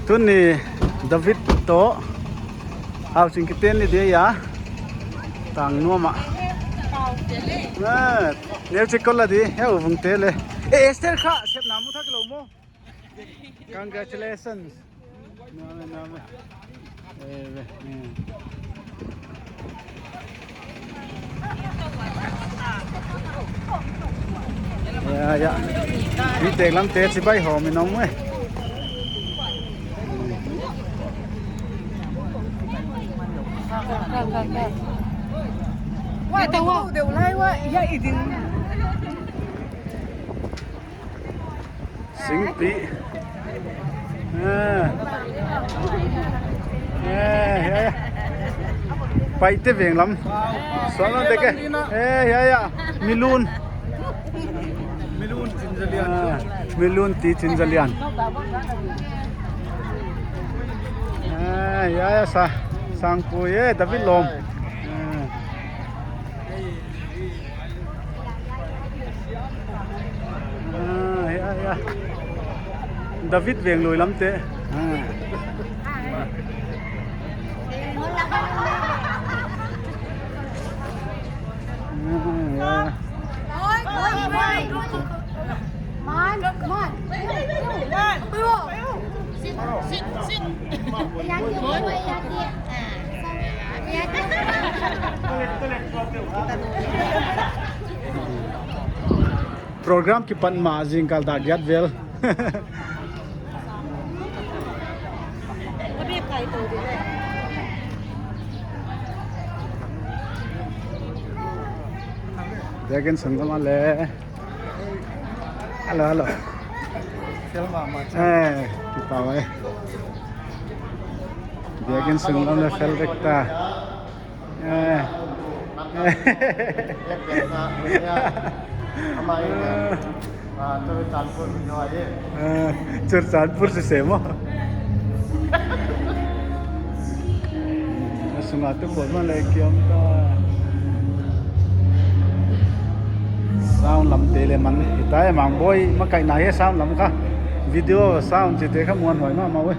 ทุนนี่ดาวิดโตเอาสิ่งที่เต้นนี่เดียะต่างนัวมาเนี่ยชิคกี้พายดีเฮ้ยวุ้งเตเลยเอสเตอร์ข้าเชฟน้ำมุทักลงมั้ง congratulations น้ำยะมีเด็กลำเตะสิใบหอมมีน้องมั้ยว่าแต่ว่าเดี๋ยวไล่ว่าอย่าอีกทีสิงปีไปเตะเวียงลำสวนลำเด็กมิลูนจินจเลียนมิลูนตีจินจเลียนสังปุยดาวิดลมดาวิดเวียงลอยลำเตะprogram kipan mazing kal dagyat vel Jagan sangkama le halo selma ma kita wae Jagan sangkama le fel rekta Canpur sesama Sungatu bolma lagi amta sound lam tele man itai mang boy makai na he sound lam kha video sound chite kha muan hoi ma we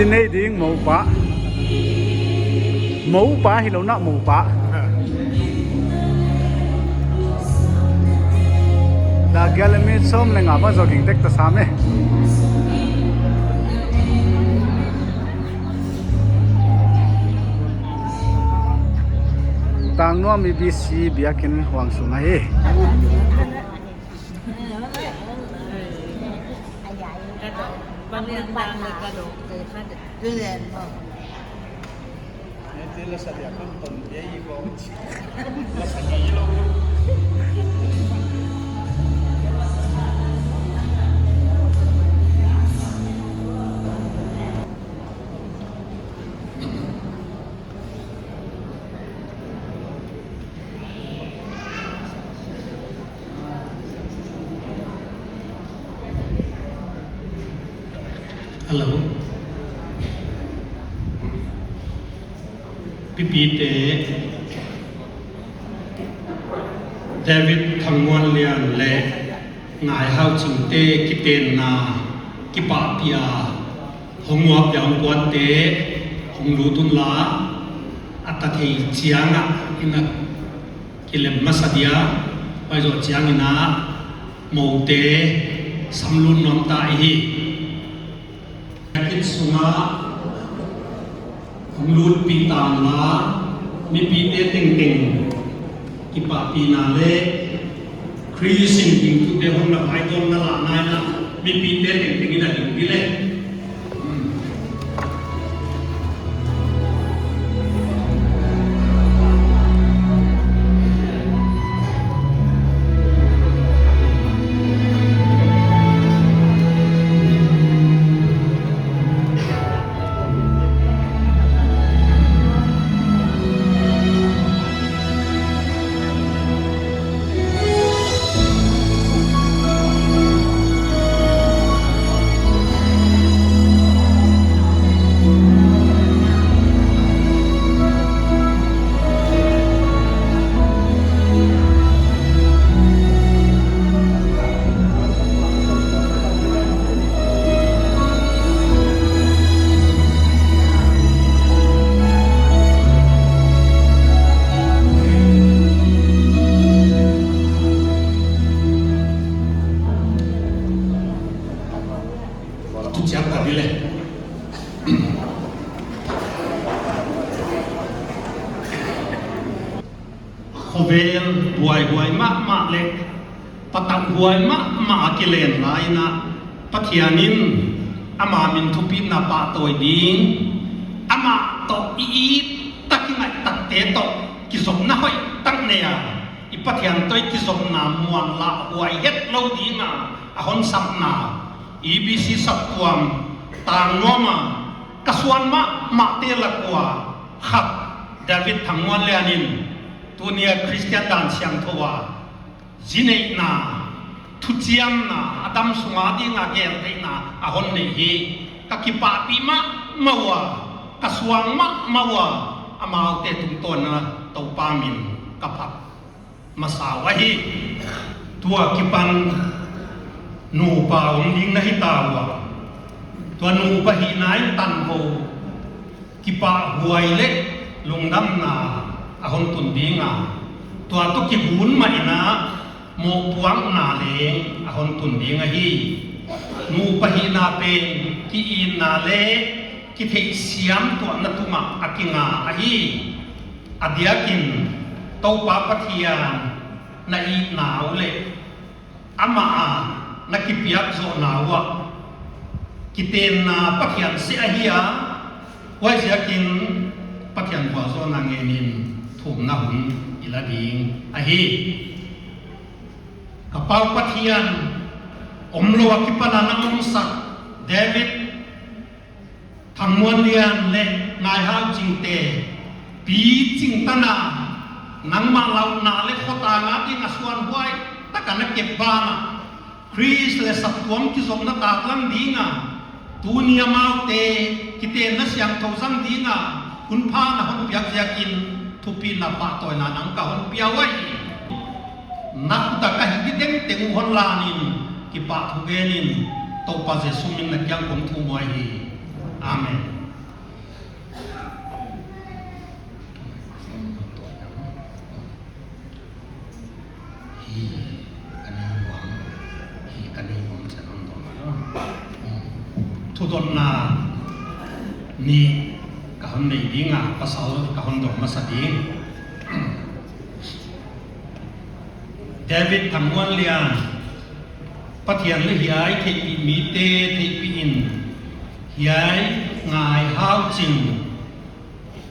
Sinay ding mẫu pa hi lo na mẫu pa da galami som lenga ba jogging tek ta same tang no mi bc biakin huang sunga he ban liên bangเลยกระโดดเรียนบ่เนี่ยละสัตย์คนตนเยอีบ่ละสัตย์อีโลฮัลโหลปีเตเดวิดทำงานเรียนเละนายเฮาจิงเตกิเตนนากิปาปิยาหงวับยองกวนเตหงรูตุนลาอัตถิเจียงะอินะกิเลมมัสเดียไปจอเจียงอินะโมเตสำลุนน้องตาอีคิดสุงาของรูดปีตามลามีปีเตติงติงกิปาปีนาเลครีสิงติงทุกเดหงละไอตอนนั่นละนายนะมีปีเตติงติงนี่แหละติงดิเล เวลหวยมะมะเล็กปะตังหวยมะมะกิเลนหลายนะปะเทียนินอามามินทุปินาปะตอยดิงอามาตออีตักไงตักเตตอกิสมนะห้อยตักเนียอีปะเทียนตอยกิสมนามวนละหวยเฮ็ดโลดีงาอะหอนสับนาอีบีซีสับตวมตางงอมากะสวนมะเตละกว่าขับดาวิดทั้งมวลเลยนินตัวเนียคริสเตียนดันเสียงทว่าจีเนนาทุเจียมนาอดัมสุมาดีงาเกลเตนาอะหอนเนฮีกะกิปาปีมะมาวากะสวงมาวาอามาเตตุงตนนะตอปามินกะพับมาสาวะฮีตัวกิปันนูปาองดิงนะฮิตาวะตัวนูปะหินายตันโบกิปะหวยเล็กลงดำนาอะหอนตุนดิงาตัวตุกิบุนมาอินาโมปวงนาเลงอะหอนตุนดิงาฮีนูปะหินาเป็นกิอินนาเลกิเทเสียมตัวนัตุมาอากิงาอะฮีอเดียกินโตปาปะเทียนาอีนาวเลอามานักกิเปียกโซนาวะกิเตนนาปะเทียนเสียเฮียไว้เสียกินปะเทียนหัวโซนางเงนินถูกนาหุนอิละดิงอะฮีกระเป๋าปะเทียนอมโลวกิปนานังสักเดวิดทั้งมวลเลียนและนายฮาวจิงเตปีจิงตนานังมาเหล่านาเล็กขตางาที่อาสวนหวยตะกันนักเก็บบานะคริสและสัตว์วมที่สมนักลังดีงาตูเนียมาเตกิเตนนัสยังทองสังดีงาคุณพานะคนเปียกเสียกินทุปีนาปะต่อยนานังกะคนเปียไว้นักตะกะหิกิเต็งเต็งคนลานินกิปะทุเกนินโตปะเจสุมินนักยังคงทูมวยฮีอาเมนทุดนานี่กะหันในดิงอ่ะภาษากะหันดอกมาสดิงเดวิดทำวันเลียนปะเทียนเลยยายเทปีมีเตเทปีอินยายงายฮาวจิง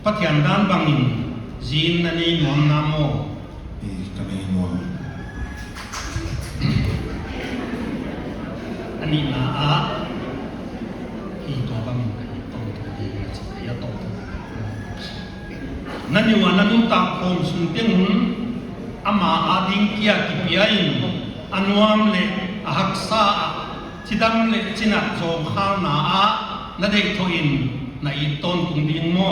ปะเทียนด้านบังอินจีนนันนี่มอนนามโมกันเองมอนอันนี้นาอาที่ตัวบังอินกันต้องตัวดีนะสิอย่าตกนั่นอยู่ว่านั่นนุ่งตาโคมสุนเตียงหุนอามาอาดิงเกียกิปิยอินอันวามเลหักษาชิดำเลชินักโจมข้าวนาอานั่นเด็กทอินในต้นตุงดินโม่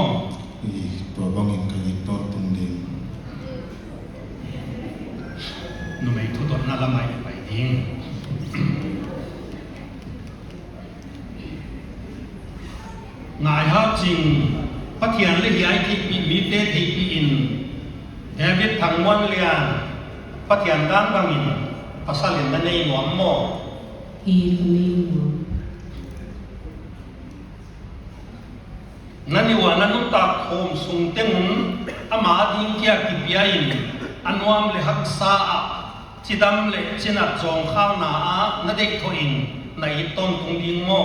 ตัวบังอินกันต้นตุงดินนุ่มไอ้ทุกต้นน่าละไม่ไปดิ้งนายฮาจิงปะเทียนเลยย้ายที่มีเตที่ปีอินเดวิดทั้งวันเลียนปะเทียนด้านบังอินภาษาเลียนนั่นเองหวมโม่นั่นนี่ว่านั่นนุ่งตาโคมสุงเต็งหุนอามาดิงเกียกิปิยอินอันวามเลหักษาชิดำเลชินัดจงข้าวนาอานั่นเด็กทอินในต้นตุงดิงโม่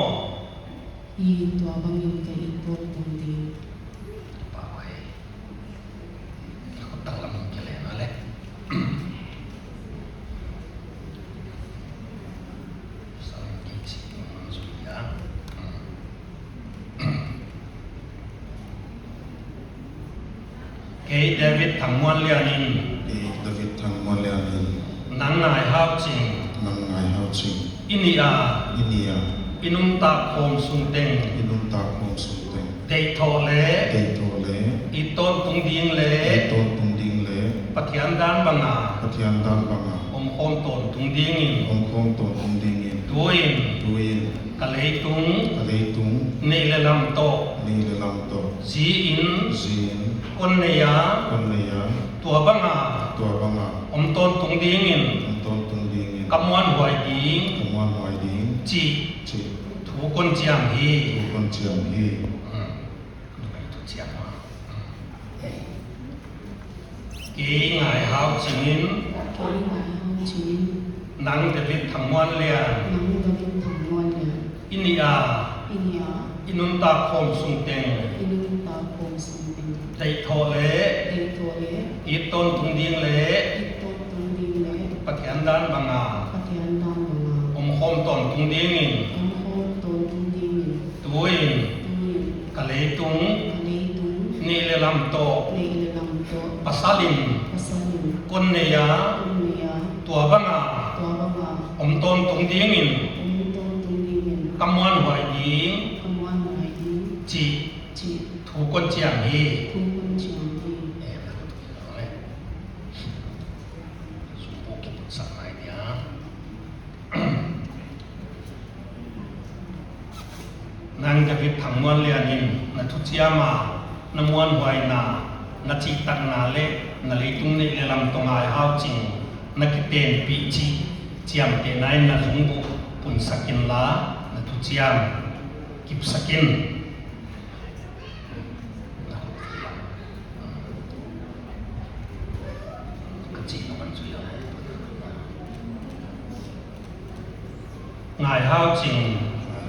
ตัวบางอย่างก็อีกต้นตรงดีป่าไว้แล้วก็ตั้งลำจะแหลมนั่นแหละสองกี่สิบมันสุดยอดเดวิดทั้งมวลเลียนินเดวิดทั้งมวลเลียนินนังนายฮาวจิงอินีอาอินุมตาโคมสุงเต็งเดโทเลอิต้นตุงดิงเลปะเทียนด้านบังอาอมโคมต้นตุงดิงตัวอินกะเลตุงนี่เลลำโตจีอินคนเนียตัวบังอาอมต้นตุงดิงกำมวนหวยดิงจีถูกคนเจียงฮีทุกเจียงมา กีง่ายหาวจิงิน ke ngai hau chin นังเดวิดทั้งมวลเลียน nang David thang mon le อินีอา inia อินุนตาคมสุงเตง inun ta khom sum ting ใจโทเล dei to le อีต้นทุงดิงเล ito tung ding le ปะเทียนด้านบางอา patian dan nga อมคมต้นทุงดิงอิน om khom ton tung ding in ตุย tuin กะเลตุง le tung นี่เลลำโต le le lam to ปัสสาลิน pasalin กุนเนีย kumya ตัวบางอา to ba nga อมต้นทุงดิงอิน ton tung ding in กำมวนหวยดิง kamwan ngai ding จี chi ถูกคนเจียงฮี thu kun chiang hi สุโภกิจสักไหนเนี่ยนางจะพิถังมวลเลียนินนัทุเจียมานมวนหวยนานัจิตักนาเละนาลิตุงนี่เลลำตงายหาวจริงนักเตนปีจีเจียมเตนายนาสงบุปุนสักินลานัทุเจียมกิบสักินงายหาวจริง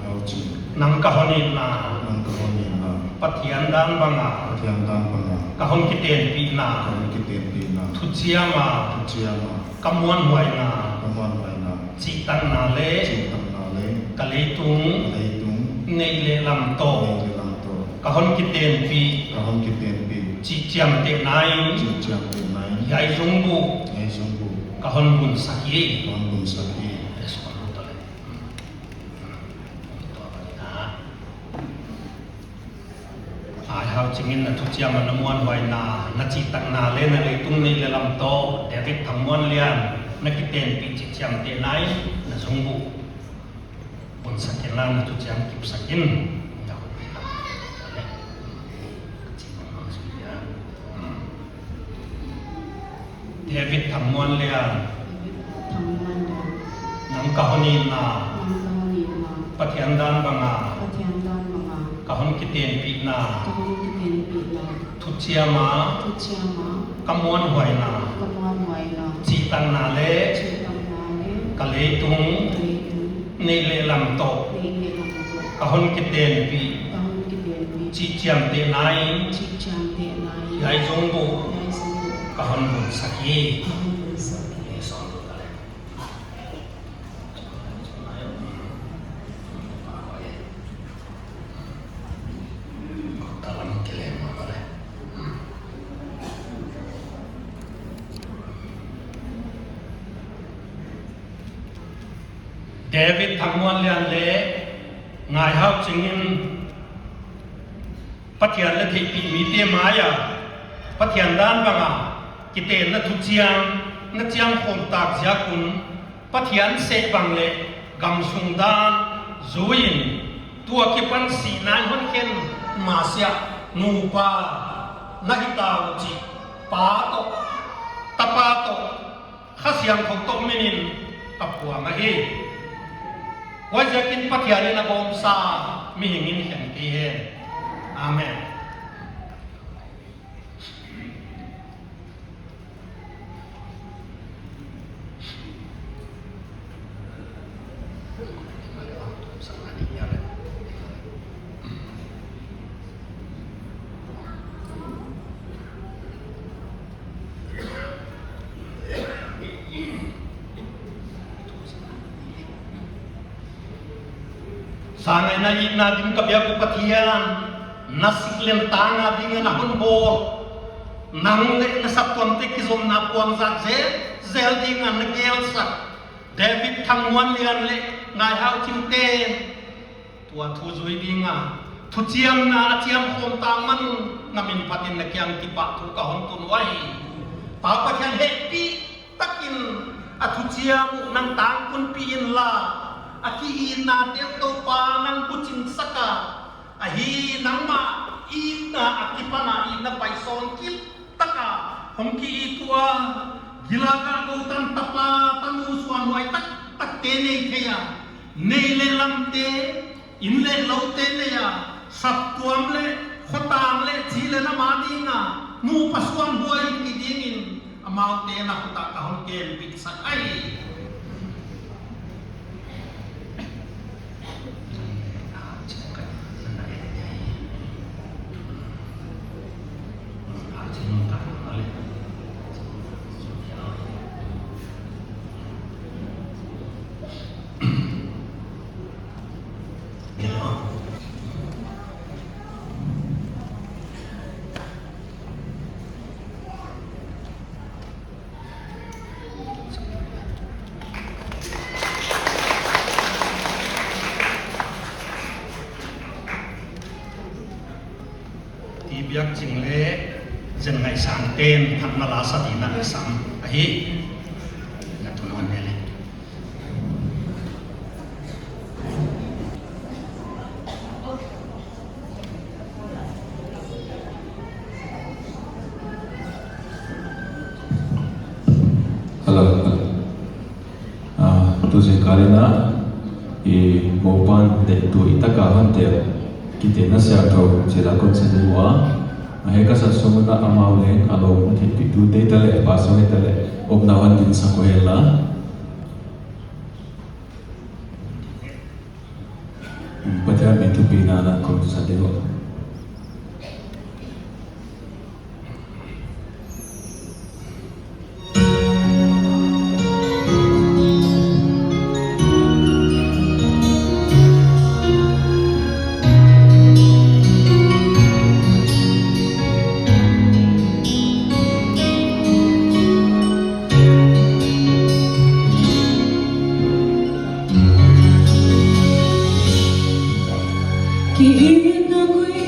หาวจิง นังกะฮอนินา นังกะฮอนีนา ปะเทียนด้านบางอา เทียมดานปัง กะฮอนกิเตนปีนา คันกิเตนปีนา ทุเจียมา เจียมาก ำมวนหวยนา กำวันไวนา จิตังนาเล จิงตังนาเล กะเลตุง เลตุง เนเลลำโต เนเลลังโต กะฮอนกิเตนปี กะฮอนกิเตนปี จิเจียมเตนาย จิเจียมเป็นไหน ยายจงบุ ไงสมบู กะฮอนบุญสักยี ตอนบุญสักที เอสคนรู้ตัวเลยตัวมันนะอาหาวจิงินนะทุเจียมันนมวนหวยนานาจิตังนาเลนะเลตุงเนเลลำโตเดวิดทั้งมวนเลียนนักกิเตนปีจิเจียมเตนายนะจงบุบนสักกินลานะทุเจียมกิบสักกินเดวิดทั้งมวนเลียน thang man le นังกะฮอนีนา nang ka ni na ปะเทียนด้านบางอา patian dan nga กะฮอนกิเตนปีนา ka hon ki ten pi na ทุเชียมา tu chia ma กำมวนหวยนา kamwan wai na จีตังนาเล chi tam na le กะเลตุง le tu เนเลลำโต le le lam to กะฮอนกิเตนปี ka hon ki ten pi จีเจียมเตนาย chi chang te na ยายจงบุ yai su กะฮอนบุญสักยี ka hon bun sa นี่สอนดูกันเลยตะลังเกลมาก็เลยเดวิดทั้งมวลเลียนเละงายหาวจิงินปะเทียนและทิปีมีเตมายาปะเทียนด้านบางอ่ะกิเตนและทุเจียงนักเจียงคมตากเสียกุนปะเทียนเสบังเละกำสุงดานจูอินตัวกิปันสีนานฮอนเคนมาเสียนูปานาฮิตาวจิปาโตตะปาโตข้าเสียงของโตมินินตับหัวมาฮีว่าจะกินปะเทียนในบอมซามีหิงินเห็นทีเฮนอาเมนSangai na yin na din kabya ko patiyan, nasiklen tanga din na hunbo, nang le na sa konti kizom na puang sa zel din na nagel sa David thangwan lian le ngai hao chim ten, tua thu zui din nga, thu chiam na chiam khom tang man ngamin patin na kyang kipa thu ka hon tun wai, pa patiyan happy takin at thu chiam nang tang kun piin la. Aki na del to pa nang bucin saka ahi nang ma ina akipana ina paison kil taka homki itua gilaga ko tan tapa tanu suan wai tak tak tene kaya neile lamte inle laute ne ya sattuam le khotam le chile na madinga nu pasuan boy ki dingin mau te na ta ka hon kem pi sa ai biak jing le jeng ngai sang ten thak na la sa di na sam a hi na tu non ne le Hello. Tu je karena I mopan de tu itaka hante kita nasiya tho jela kon senwa Maheka sa sumuna amaule alo mungkin pitu data le paso data le obnawan din sa kohela Patra metu pinana kon sa dego Kita kui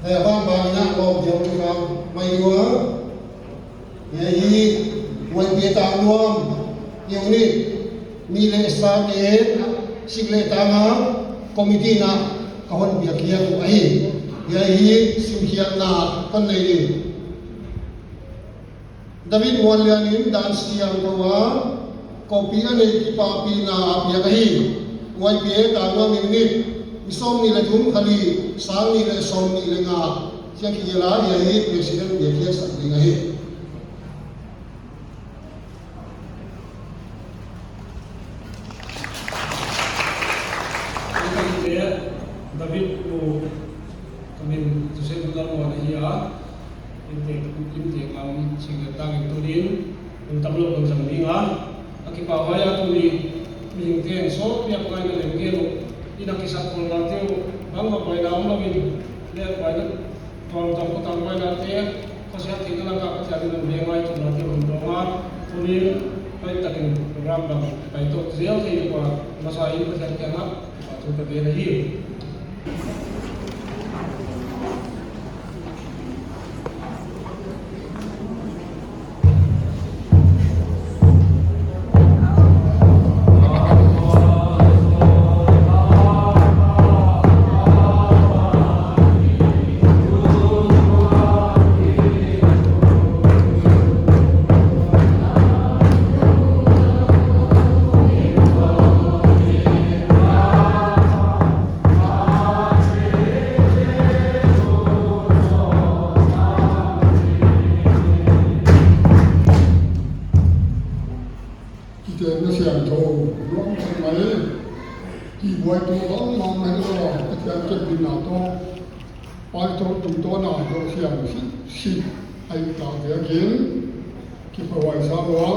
bang bang na lo jong ka mai dua ye hi wai pe ta nuam yang ni mi le sa ni sing le ta nga committee na kahon biak ya ku ai ye hi sim hian na kan nei ni David Wanlianin dan siang bawa kopi ane ki papi na ya kahi wai pe ta nuam ni isom ni le thum khali sang ni le som ni le nga sia ki la ye hi president ye ki sa ni ngai David ko kami tusen bulan mo na hiya inte lam sing tang turin ang tablo ng sambinga akipawaya tuli mingken so pia kai na lengero inakisat ko nateo bang mapay na umamin le pay na tawang tang pay na te kasi atin lang ka kasi ng bengay to nateo ndonga tuli pay takin program bang pay to zel kay ko masahin pa sa kana so ta de na hiyo si ai ta ve gin ki pawai sa wa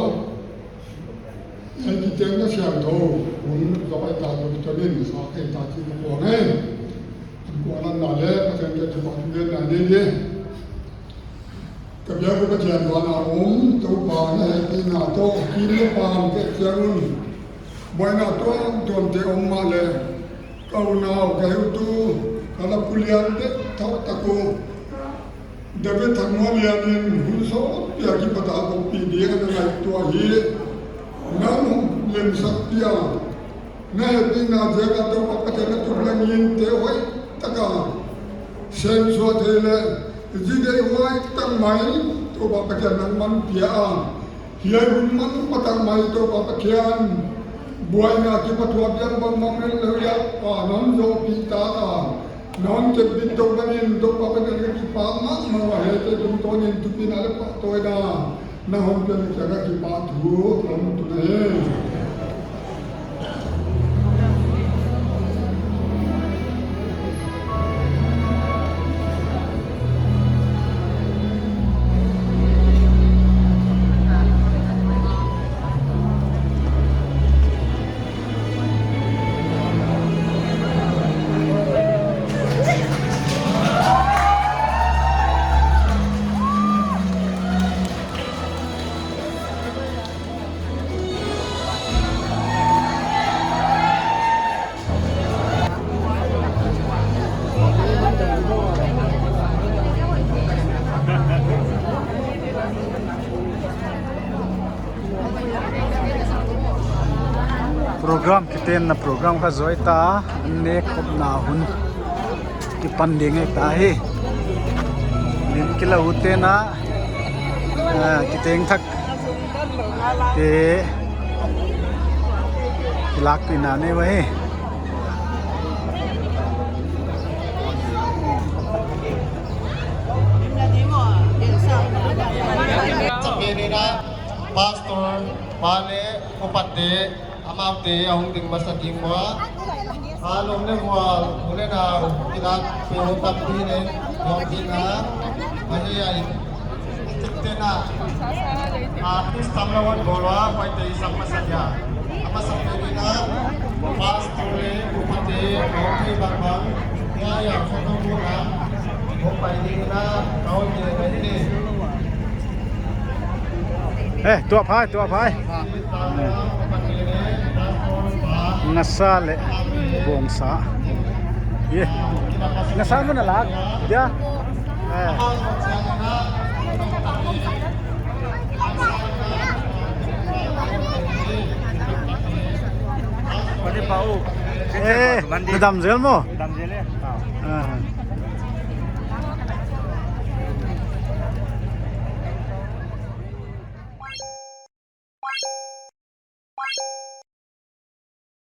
ai ki ten na siang tho un zo ai ta do to bin sa ke ta chi ko ne ko nan na le ka ten ke ba tu na ne ne ka bia ko ka jan wa na to pa na ki na to ki le pa ke chang boy na to don te ma le ka una ka tu kala kulian te ta ta ko David Thangwalianin hunso pia ki pata ko pi dia na lai tua hi nam lem satya na pinga jaga to pa ta na tu lang yin te hoi taka sen so te le ji dei hoi tang mai to pa ta nang man pia a hi hun man pata mai to pa ta khian buai na ki patwa biang bang mang le ya pa non zo pi ta ta non ke bito banin do pa pa ki pa ma ma he te dum to nin tu pin ale pa to da na hom ke ni jaga ki pa thu hom tu ne program kiten na program ka zoi ta ne khop na hun ki panding ai ta hi lim kila ute na kiteng thak te lak pina ne wa hi Sapirina pastor pale upate amate ahong ding masaking mo alom ne mo ule na kilat pero tapi ne yung dina mahi ay tena artis tamlawan golwa pai te isang masaya ama sapirina pastor upate okay bang ya photo mo na o pai ding na kaon ye ni tua phai ngasale bongsa ye ngasal mo na lag dia Eh, madam zel mo? Dam jele. Ah.